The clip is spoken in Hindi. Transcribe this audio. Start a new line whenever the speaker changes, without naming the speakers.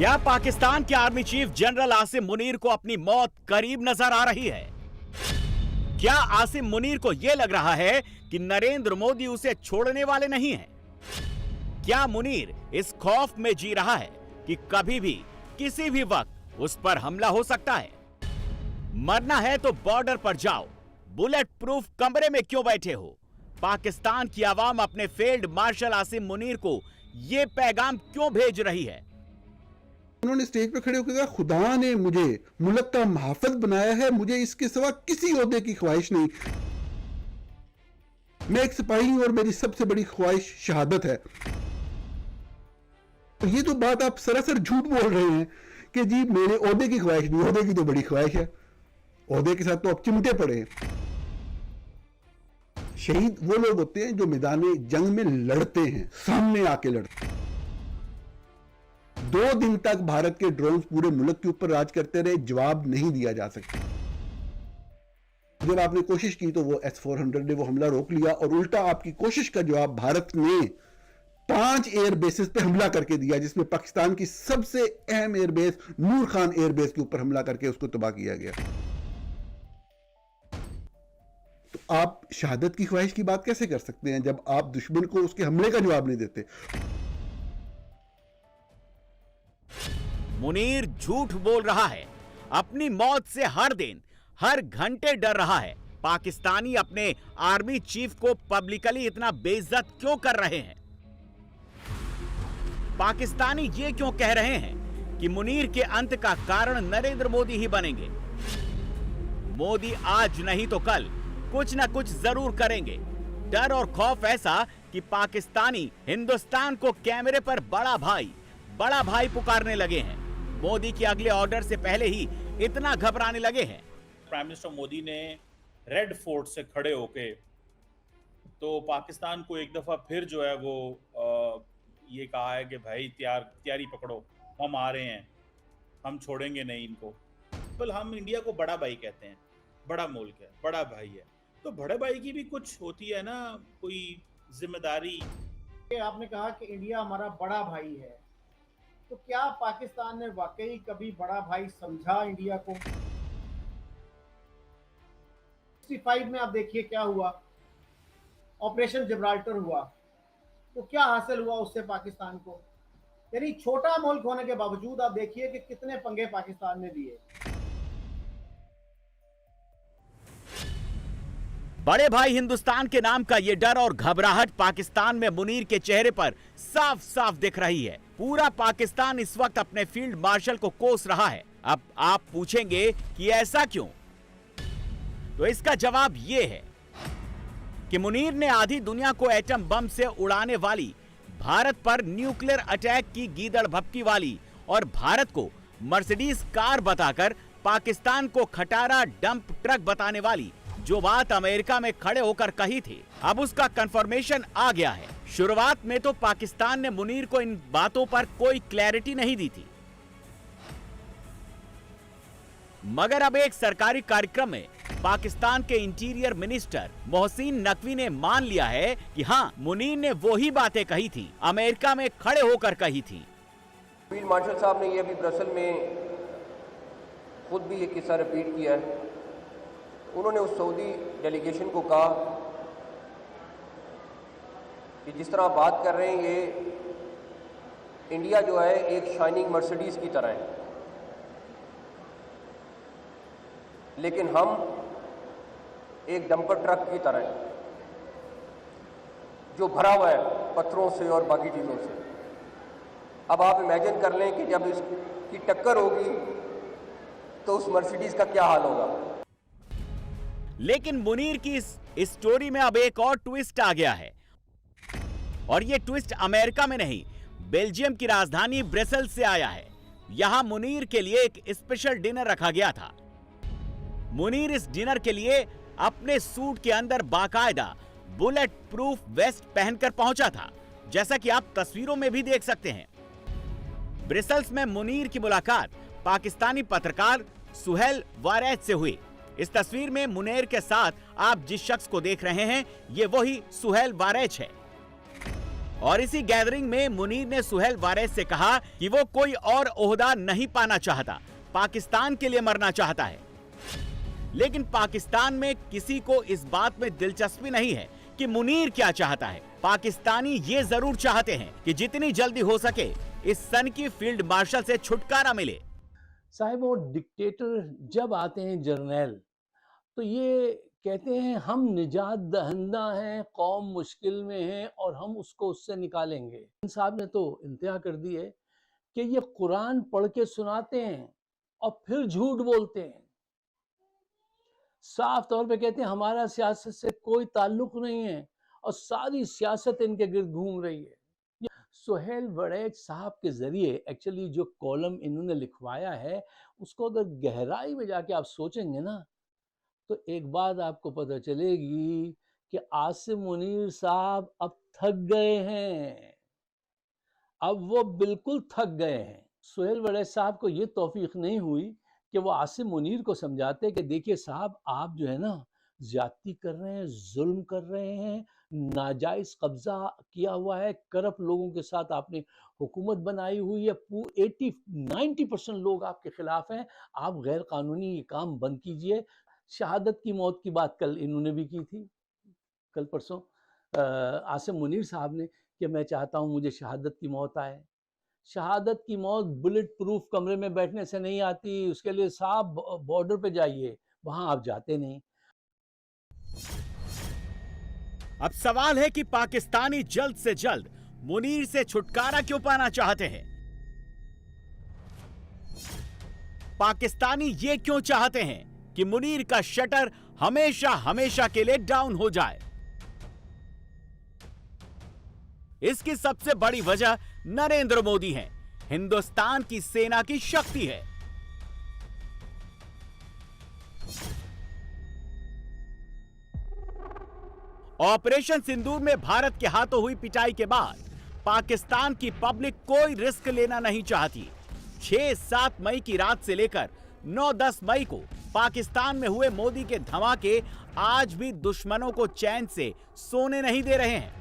क्या पाकिस्तान के army chief general Asim Munir को अपनी मौत करीब नजर आ रही है? क्या आसिम मुनीर को यह लग रहा है कि नरेंद्र मोदी उसे छोड़ने वाले नहीं हैं? क्या मुनीर इस खौफ में जी रहा है कि कभी भी किसी भी वक्त उस पर हमला हो सकता है? मरना है तो बॉर्डर पर जाओ, बुलेट प्रूफ कमरे में क्यों बैठे हो? पाकिस्तान की आवाम अपने फील्ड मार्शल आसिम मुनीर को यह पैगाम क्यों भेज रही है?
उन्होंने स्टेज पे खड़े होकर कहा, खुदा ने मुझे मुल्क का मुहाफिज बनाया है, मुझे इसके सिवा किसी ओहदे की ख्वाहिश नहीं। मैं एक सिपाही हूं और मेरी सबसे बड़ी ख्वाहिश शहादत है। तो ये तो बात आप सरासर झूठ बोल रहे हैं कि जी मेरे ओहदे की ख्वाहिश नहीं, ओहदे की तो बड़ी ख्वाहिश है। ओहदे के साथ तो आप चिमटे पड़े हैं। शहीद वो लोग होते हैं जो मैदान जंग में लड़ते हैं, सामने आके लड़ते हैं। 2 दिन तक भारत के ड्रोन्स पूरे मुल्क के ऊपर राज करते रहे, जवाब नहीं दिया जा सकता। जब आपने कोशिश की तो वो S-400 ने वो हमला रोक लिया और उल्टा आपकी कोशिश का जवाब भारत ने 5 एयर बेसेस पे हमला करके दिया, जिसमें पाकिस्तान की सबसे अहम एयरबेस नूर खान एयरबेस के ऊपर हमला करके उसको तबाह किया गया। तो आप शहादत की ख्वाहिश की बात कैसे कर सकते हैं जब आप दुश्मन को उसके हमले का जवाब नहीं देते?
मुनीर झूठ बोल रहा है। अपनी मौत से हर दिन हर घंटे डर रहा है। पाकिस्तानी अपने आर्मी चीफ को पब्लिकली इतना बेइज्जत क्यों कर रहे हैं? पाकिस्तानी ये क्यों कह रहे हैं कि मुनीर के अंत का कारण नरेंद्र मोदी ही बनेंगे? मोदी आज नहीं तो कल कुछ ना कुछ जरूर करेंगे। डर और खौफ ऐसा कि पाकिस्तानी हिंदुस्तान को कैमरे पर बड़ा भाई पुकारने लगे हैं। मोदी के अगले ऑर्डर से पहले ही इतना घबराने लगे हैं।
प्राइम मिनिस्टर मोदी ने रेड फोर्ट से खड़े होके तो पाकिस्तान को एक दफा फिर जो है वो ये कहा है कि भाई तैयारी पकड़ो, हम आ रहे हैं, हम छोड़ेंगे नहीं इनको। बल हम इंडिया को बड़ा भाई कहते हैं, बड़ा मुल्क है, बड़ा भाई है, तो बड़े भाई की भी कुछ होती है ना कोई जिम्मेदारी।
आपने कहा कि इंडिया हमारा बड़ा भाई है, तो क्या पाकिस्तान ने वाकई कभी बड़ा भाई समझा इंडिया को? 65 में आप देखिए क्या हुआ, ऑपरेशन जिब्राल्टर हुआ, तो क्या हासिल हुआ उससे पाकिस्तान को? यानी छोटा मुल्क होने के बावजूद आप देखिए कि कितने पंगे पाकिस्तान ने लिए।
बड़े भाई हिंदुस्तान के नाम का ये डर और घबराहट पाकिस्तान में मुनीर के चेहरे पर साफ साफ दिख रही है। पूरा पाकिस्तान इस वक्त अपने फील्ड मार्शल को कोस रहा है। अब आप पूछेंगे कि ऐसा क्यों? तो इसका जवाब ये है कि मुनीर ने आधी दुनिया को एटम बम से उड़ाने वाली, भारत पर न्यूक्लियर अटैक की गीदड़ भपकी वाली और भारत को मर्सिडीज कार बताकर पाकिस्तान को खटारा डंप ट्रक बताने वाली जो बात अमेरिका में खड़े होकर कही थी, अब उसका कंफर्मेशन आ गया है। शुरुआत में तो पाकिस्तान ने मुनीर को इन बातों पर कोई क्लैरिटी नहीं दी थी, मगर अब एक सरकारी कार्यक्रम में पाकिस्तान के इंटीरियर मिनिस्टर मोहसिन नकवी ने मान लिया है कि हाँ, मुनीर ने वही बातें कही थी, अमेरिका में खड़े होकर कही थी।
फील्ड मार्शल साहब ने ये अभी ब्रसल में खुद भी ये किस्सा रिपीट किया है। उन्होंने उस सऊदी डेलीगेशन को कहा कि जिस तरह आप बात कर रहे हैं, ये इंडिया जो है एक शाइनिंग मर्सिडीज की तरह है, लेकिन हम एक डंपर ट्रक की तरह है जो भरा हुआ है पत्थरों से और बाकी चीज़ों से। अब आप इमेजिन कर लें कि जब इसकी टक्कर होगी तो उस मर्सिडीज का क्या हाल होगा।
लेकिन मुनीर की इस स्टोरी में अब एक और ट्विस्ट आ गया है, और यह ट्विस्ट अमेरिका में नहीं, बेल्जियम की राजधानी ब्रसेल्स से आया है। यहां मुनीर के लिए एक स्पेशल डिनर रखा गया था। मुनीर इस डिनर के लिए अपने सूट के अंदर बाकायदा बुलेट प्रूफ वेस्ट पहनकर पहुंचा था, जैसा कि आप तस्वीरों में भी देख सकते हैं। ब्रसेल्स में मुनीर की मुलाकात पाकिस्तानी पत्रकार सुहेल वारेज से हुई। इस तस्वीर में मुनीर के साथ आप जिस शख्स को देख रहे हैं, ये वही सुहेल वारेज है। और इसी गैदरिंग में मुनीर ने सुहेल वारेस से कहा कि वो कोई और ओहदा नहीं पाना चाहता, पाकिस्तान के लिए मरना चाहता है। लेकिन पाकिस्तान में किसी को इस बात में दिलचस्पी नहीं है कि मुनीर क्या चाहता है। पाकिस्तानी ये जरूर चाहते हैं कि जितनी जल्दी हो सके इस सन की फील्ड मार्शल से छुटकारा मिले।
साहब वो डिक्टेटर जब आते हैं जर्नैल, तो ये कहते हैं हम निजात दहंदा हैं, कौम मुश्किल में है और हम उसको उससे निकालेंगे। साहब ने तो इंतहा कर दी है कि ये कुरान पढ़ के सुनाते हैं और फिर झूठ बोलते हैं। साफ तौर पे कहते हैं हमारा सियासत से कोई ताल्लुक नहीं है और सारी सियासत इनके गिर्द घूम रही है। सुहेल वारेस साहब के जरिए एक्चुअली जो कॉलम इन्होंने लिखवाया है, उसको अगर गहराई में जाके आप सोचेंगे ना, तो एक बात आपको पता चलेगी कि आसिम मुनीर साहब अब थक गए हैं। अब वो बिल्कुल थक गए हैं। सुहेल वारेस साहब को ये तौफीक नहीं हुई कि वो आसिम मुनीर को समझाते कि देखिए साहब, आप जो है ना ज्यादती कर रहे हैं, जुल्म कर रहे हैं, नाजायज कब्जा किया हुआ है, करप्ट लोगों के साथ आपने हुकूमत बनाई हुई है, 80-90% लोग आपके खिलाफ हैं, आप गैर कानूनी ये काम बंद कीजिए। शहादत की मौत की बात कल इन्होंने भी की थी, कल परसों आसिम मुनीर साहब ने, कि मैं चाहता हूं मुझे शहादत की मौत आए। शहादत की मौत बुलेट प्रूफ कमरे में बैठने से नहीं आती, उसके लिए साहब बॉर्डर पे जाइए, वहां आप जाते नहीं।
अब सवाल है कि पाकिस्तानी जल्द से जल्द मुनीर से छुटकारा क्यों पाना चाहते हैं। पाकिस्तानी ये क्यों चाहते हैं कि मुनीर का शटर हमेशा हमेशा के लिए डाउन हो जाए। इसकी सबसे बड़ी वजह नरेंद्र मोदी हैं, हिंदुस्तान की सेना की शक्ति है। ऑपरेशन सिंदूर में भारत के हाथों हुई पिटाई के बाद पाकिस्तान की पब्लिक कोई रिस्क लेना नहीं चाहती। 6-7 मई की रात से लेकर 9-10 मई को पाकिस्तान में हुए मोदी के धमाके आज भी दुश्मनों को चैन से सोने नहीं दे रहे हैं।